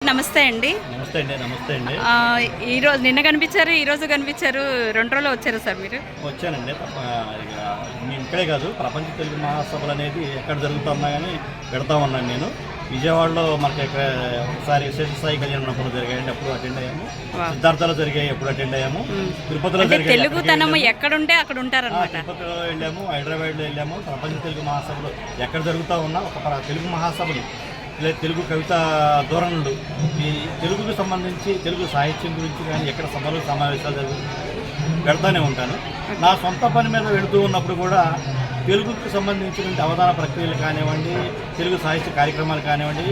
నమస్తే అండి. నమస్తే అండి. నమస్తే అండి. ఈరోజు నిన్న కనిపించారు, ఈరోజు కనిపించారు. 2 రోజులు వచ్చారు సార్ మీరు? వచ్చానండి. మేము ఇక్కడే కాదు, ప్రపంచ తెలుగు మహాసభలు అనేది ఎక్కడ జరుగుతున్నా కానీ పెడతా ఉన్నాను నేను. విజయవాడలో మనకి ఇక్కడ ఒకసారి శేషసాయి కళ్యాణప్పుడు జరిగాయండి, అప్పుడు అటెండ్ అయ్యాము. సిద్ధార్థలో జరిగాయి, ఎప్పుడు అటెండ్ అయ్యాము. తిరుపతిలో జరిగాయి. తెలుగుతనం ఎక్కడుంటే అక్కడ ఉంటారు. తిరుపతిలో వెళ్ళాము, హైదరాబాద్లో వెళ్ళాము. ప్రపంచ తెలుగు మహాసభలు ఎక్కడ జరుగుతూ ఉన్నా ఒక తెలుగు మహాసభలు లేదా తెలుగు కవిత ధోరణులు, ఈ తెలుగుకు సంబంధించి తెలుగు సాహిత్యం గురించి కానీ ఎక్కడ సభలు సమావేశాలు పెడతానే ఉంటాను. నా సొంత పని మీద వెళుతూ ఉన్నప్పుడు కూడా తెలుగుకు సంబంధించినటువంటి అవధాన ప్రక్రియలు కానివ్వండి, తెలుగు సాహిత్య కార్యక్రమాలు కానివ్వండి,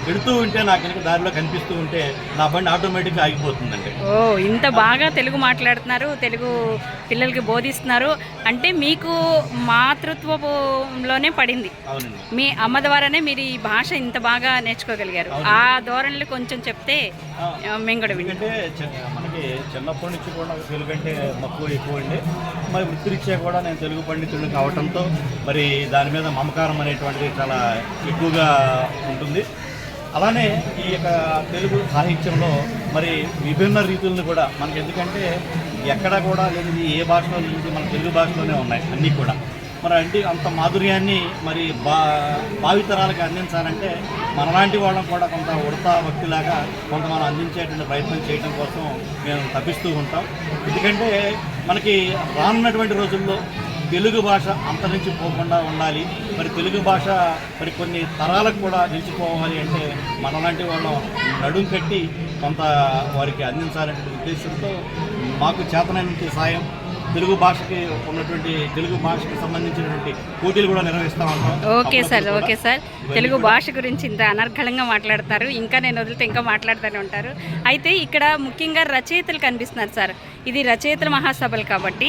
వెళుతూ ఉంటే నాకు కనుక దారిలో కనిపిస్తూ ఉంటే నా బండి ఆటోమేటిక్గా ఆగిపోతుందండి. ఓ, ఇంత బాగా తెలుగు మాట్లాడుతున్నారు, తెలుగు పిల్లలకి బోధిస్తున్నారు అంటే మీకు మాతృత్వంలోనే పడింది. అవునండి. మీ అమ్మ ద్వారానే మీరు ఈ భాష ఇంత బాగా నేర్చుకోగలిగారు. ఆ ధోరణిలో కొంచెం చెప్తే మేము కూడా ఎందుకంటే మనకి చిన్నప్పటి నుంచి కూడా తెలుగు అంటే మక్కువ ఎక్కువ అండి. మరి వృత్తిరీత్యా కూడా నేను తెలుగు పండితుడిని కావడంతో మరి దాని మీద మమకారం అనేటువంటిది చాలా ఎక్కువగా ఉంటుంది. అలానే ఈ యొక్క తెలుగు సాహిత్యంలో మరి విభిన్న రీతులను కూడా మనకి, ఎందుకంటే ఎక్కడ కూడా లేదు ఏ భాషలో నుంచి మన తెలుగు భాషలోనే ఉన్నాయి అన్నీ కూడా. మరి అంటే అంత మాధుర్యాన్ని మరి భావితరాలకు అందించాలంటే మనలాంటి వాళ్ళం కూడా కొంత ఉడతా భక్తిలాగా కొంత మనం అందించేటువంటి ప్రయత్నం చేయడం కోసం మేము తప్పిస్తూ ఉంటాం. ఎందుకంటే మనకి రానున్నటువంటి రోజుల్లో తెలుగు భాష అంతరించిపోకుండా ఉండాలి. మరి తెలుగు భాష మరి కొన్ని తరాలకు కూడా నిలిచిపోవాలి అంటే మనలాంటి వాళ్ళం నడుం కట్టి కొంత వారికి అందించాలనే ఉద్దేశంతో మాకు చేతనైనంత సాయం తెలుగు భాషకి ఉన్నటువంటి తెలుగు భాషకి సంబంధించినటువంటి పోటీలు కూడా నిర్వహిస్తూ ఉంటాం. Okay sir. తెలుగు భాష గురించి ఇంత అనర్గళంగా మాట్లాడతారు, ఇంకా నేను వదిలితే ఇంకా మాట్లాడుతూనే ఉంటారు. అయితే ఇక్కడ ముఖ్యంగా రచయితలు కనిపిస్తున్నారు సార్. ఇది రచయితల మహాసభలు కాబట్టి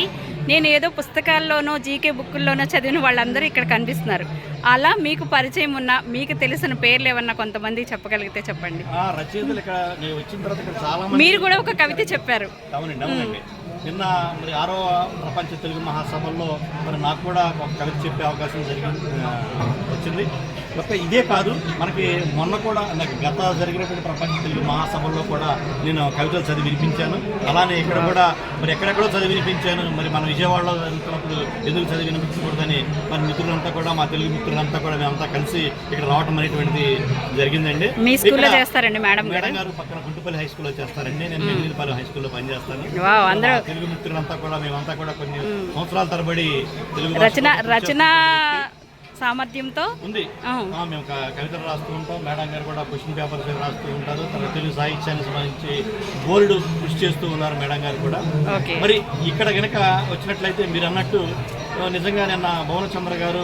నేను ఏదో పుస్తకాల్లోనో జీకే బుక్కుల్లోనో చదివిన వాళ్ళందరూ ఇక్కడ కనిపిస్తున్నారు. అలా మీకు పరిచయం ఉన్న, మీకు తెలిసిన పేర్లు ఏమన్నా కొంతమంది చెప్పగలిగితే చెప్పండి. రచయితలు ఇక్కడ వచ్చిన తర్వాత ఇక్కడ చాలా మీరు కూడా ఒక కవిత చెప్పారు. అవునండి. నిన్న మరి 6వ ప్రపంచ తెలుగు మహాసభల్లో మరి నాకు కూడా ఒక కవిత చెప్పే అవకాశం వచ్చింది. ఇదే కాదు, మనకి మొన్న కూడా నాకు గత జరిగినటువంటి ప్రపంచ తెలుగు మహాసభల్లో కూడా నేను కవితలు చదివి వినిపించాను. అలానే ఇక్కడ కూడా మరి ఎక్కడెక్కడో చదివి వినిపించాను. మరి మన విజయవాడలో జరుగుతున్నప్పుడు ఎందుకు చదివి వినిపించకూడదని మన మిత్రులంతా కూడా, మా తెలుగు మిత్రులంతా కూడా మేమంతా కలిసి ఇక్కడ రావడం అనేటువంటిది జరిగిందండి. మీ స్కూల్లో చేస్తారండి మేడం గారు? పక్కన గుంటుపల్లి హై స్కూల్లో చేస్తారండి. నేను మెల్లిపల్లి హై స్కూల్లో పనిచేస్తాను. తెలుగు మిత్రులంతా కూడా మేమంతా కూడా కొన్ని సంవత్సరాల తరబడి తెలుగు రచన సామర్థ్యంతో ఉంది. మేము కవితలు రాస్తూ ఉంటాం. మేడం గారు కూడా క్వశ్చన్ పేపర్స్ రాస్తూ ఉంటారు. తెలుగు సాహిత్యానికి సంబంధించి బోర్డు కృషి చేస్తూ ఉన్నారు మేడం గారు కూడా. మరి ఇక్కడ కనుక వచ్చినట్లయితే మీరు అన్నట్టు నిజంగా నిన్న భువనచంద్ర గారు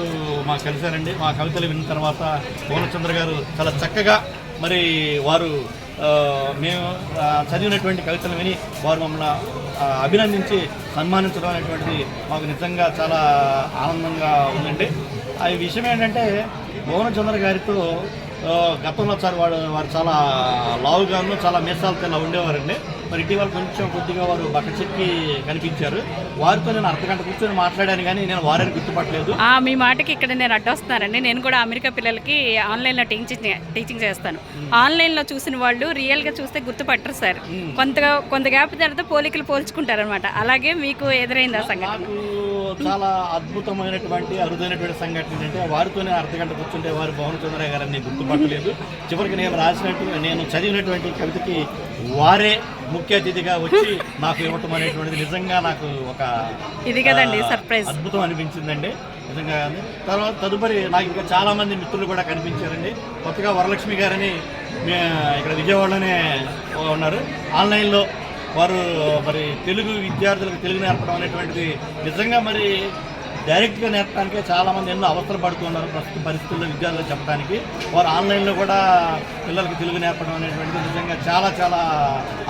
మాకు కలిశారండి. మా కవితలు విన్న తర్వాత భువనచంద్ర గారు చాలా చక్కగా మరి వారు మేము చదివినటువంటి కవితలు విని వారు మమ్మల్ని అభినందించి సన్మానించడం అనేటువంటిది మాకు నిజంగా చాలా ఆనందంగా ఉందండి. ఆ విషయం ఏంటంటే భువనచంద్ర గారితో గతంలో సార్ వారు చాలా లావుగాను చాలా మీసాలతో ఇలా ఉండేవారండి. మరి ఇటీవల కొంచెం కొద్దిగా వారు బక్కచెక్కి కనిపించారు. వారితో నేను అర్ధగంట కూర్చొని మాట్లాడాను, కానీ నేను వారిని గుర్తుపట్టలేదు. మీ మాటకి ఇక్కడ నేను అడ్డొస్తున్నానండి. నేను కూడా అమెరికా పిల్లలకి ఆన్లైన్లో టీచింగ్ చేస్తాను. ఆన్లైన్లో చూసిన వాళ్ళు రియల్గా చూస్తే గుర్తుపట్టరు సార్. కొంత గ్యాప్ తర్వాత పోలికలు పోల్చుకుంటారు అనమాట. అలాగే మీకు ఎదురైంది ఆ సంఘటన? చాలా అద్భుతమైనటువంటి అరుదైనటువంటి సంఘటన ఏంటంటే వారితోనే అర్ధగంట కూర్చుంటే వారు భువనచంద్ర గారిని గుర్తుపట్టలేదు. చివరికి నేను చదివినటువంటి కవితకి వారే ముఖ్య అతిథిగా వచ్చి నాకు ఇవ్వటం అనేటువంటిది నిజంగా నాకు ఒక ఇది కదండి సర్ప్రైజ్, అద్భుతం అనిపించిందండి నిజంగా. తర్వాత తదుపరి నాకు ఇంకా చాలా మంది మిత్రులు కూడా కనిపించారండి. కొత్తగా వరలక్ష్మి గారని ఇక్కడ విజయవాడలోనే ఉన్నారు. ఆన్లైన్లో వారు మరి తెలుగు విద్యార్థులకు తెలుగు నేర్పడం అనేటువంటిది నిజంగా మరి డైరెక్ట్గా నేర్పడానికే చాలామంది ఎన్నో అవసరం పడుతున్నారు ప్రస్తుత పరిస్థితుల్లో విద్యార్థులు చెప్పడానికి. వారు ఆన్లైన్లో కూడా పిల్లలకి తెలుగు నేర్పడం అనేటువంటిది నిజంగా చాలా చాలా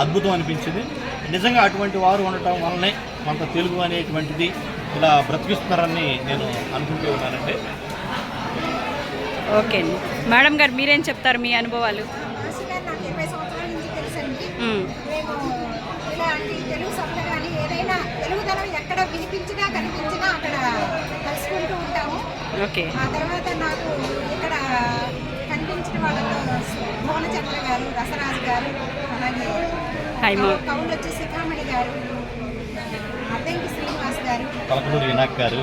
అద్భుతం అనిపించింది. నిజంగా అటువంటి వారు ఉండటం వల్లనే కొంత తెలుగు అనేటువంటిది ఇలా బ్రతికిస్తున్నారని నేను అనుకుంటూ ఉన్నానండి. ఓకే అండి. మేడం గారు మీరేం చెప్తారు, మీ అనుభవాలు? తెలుగు సభలు కానీ ఏదైనా తెలుగుదనం ఎక్కడ వినిపించినా కనిపించినా అక్కడ కలుసుకుంటూ ఉంటాము. ఆ తర్వాత నాకు ఇక్కడ కనిపించిన వాళ్ళలో భువనచంద్ర గారు, రసరాజు గారు, అలాగే కౌలు వచ్చి శిఖామణి గారు, అద్దంకి శ్రీనివాస్ గారు, పలకలూరు ఇనాక్ గారు,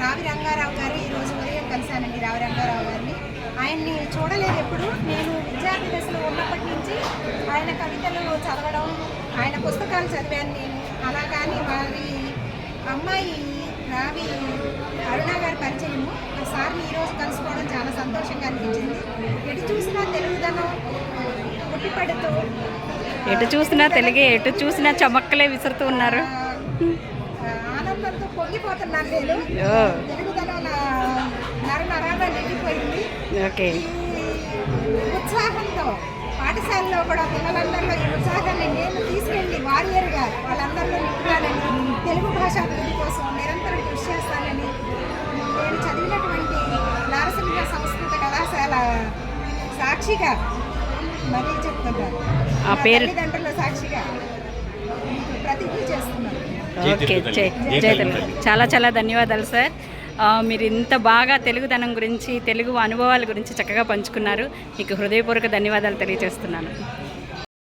రావి రంగారావు గారు. ఈరోజు ఉదయం కలిశానండి రావి రంగారావు గారిని. ఆయన్ని చూడలేదు ఎప్పుడు. నేను విద్యార్థి దశలో ఉన్నప్పటి నుంచి ఆయన కవితలు చదవడం, ఆయన పుస్తకాలు చదివాను నేను. అలా కానీ వారి అమ్మాయి రావి అరుణ గారి పరిచయము, ఆ సార్ని ఈరోజు కలుసుకోవడం చాలా సంతోషంగా అనిపించింది. ఎటు చూసినా తెలుగుదనం పుట్టిపడుతూ, ఎటు చూసినా తెలుగే, ఎటు చూసినా చమక్కలే విసురుతూ ఉన్నారు. ఆనందంతో పొంగిపోతున్నాను నేను. తెలుగుదనం నరనరాన నిండిపోయింది. ఓకే. ఈ ఉత్సాహంతో పాఠశాలలో కూడా పిల్లలందరిలో ఈ ఉత్సాహాన్ని నేను తీసుకెళ్ళి వారియర్గా వాళ్ళందరిలో నింపుతానని, తెలుగు భాష అభివృద్ధి కోసం నిరంతరం కృషి చేస్తానని నేను చదివినటువంటి నారసింహ సంస్కృత కళాశాల సాక్షిగా మరీ చెప్తున్నాను. ఆ పేరు తల్లిదండ్రుల సాక్షిగా ప్రతిజ్ఞ చేస్తున్నాను. ఓకే, జై తెలుగు. చాలా చాలా ధన్యవాదాలు సార్. మీరు ఇంత బాగా తెలుగుదనం గురించి, తెలుగు అనుభవాల గురించి చక్కగా పంచుకున్నారు. మీకు హృదయపూర్వక ధన్యవాదాలు తెలియజేస్తున్నాను.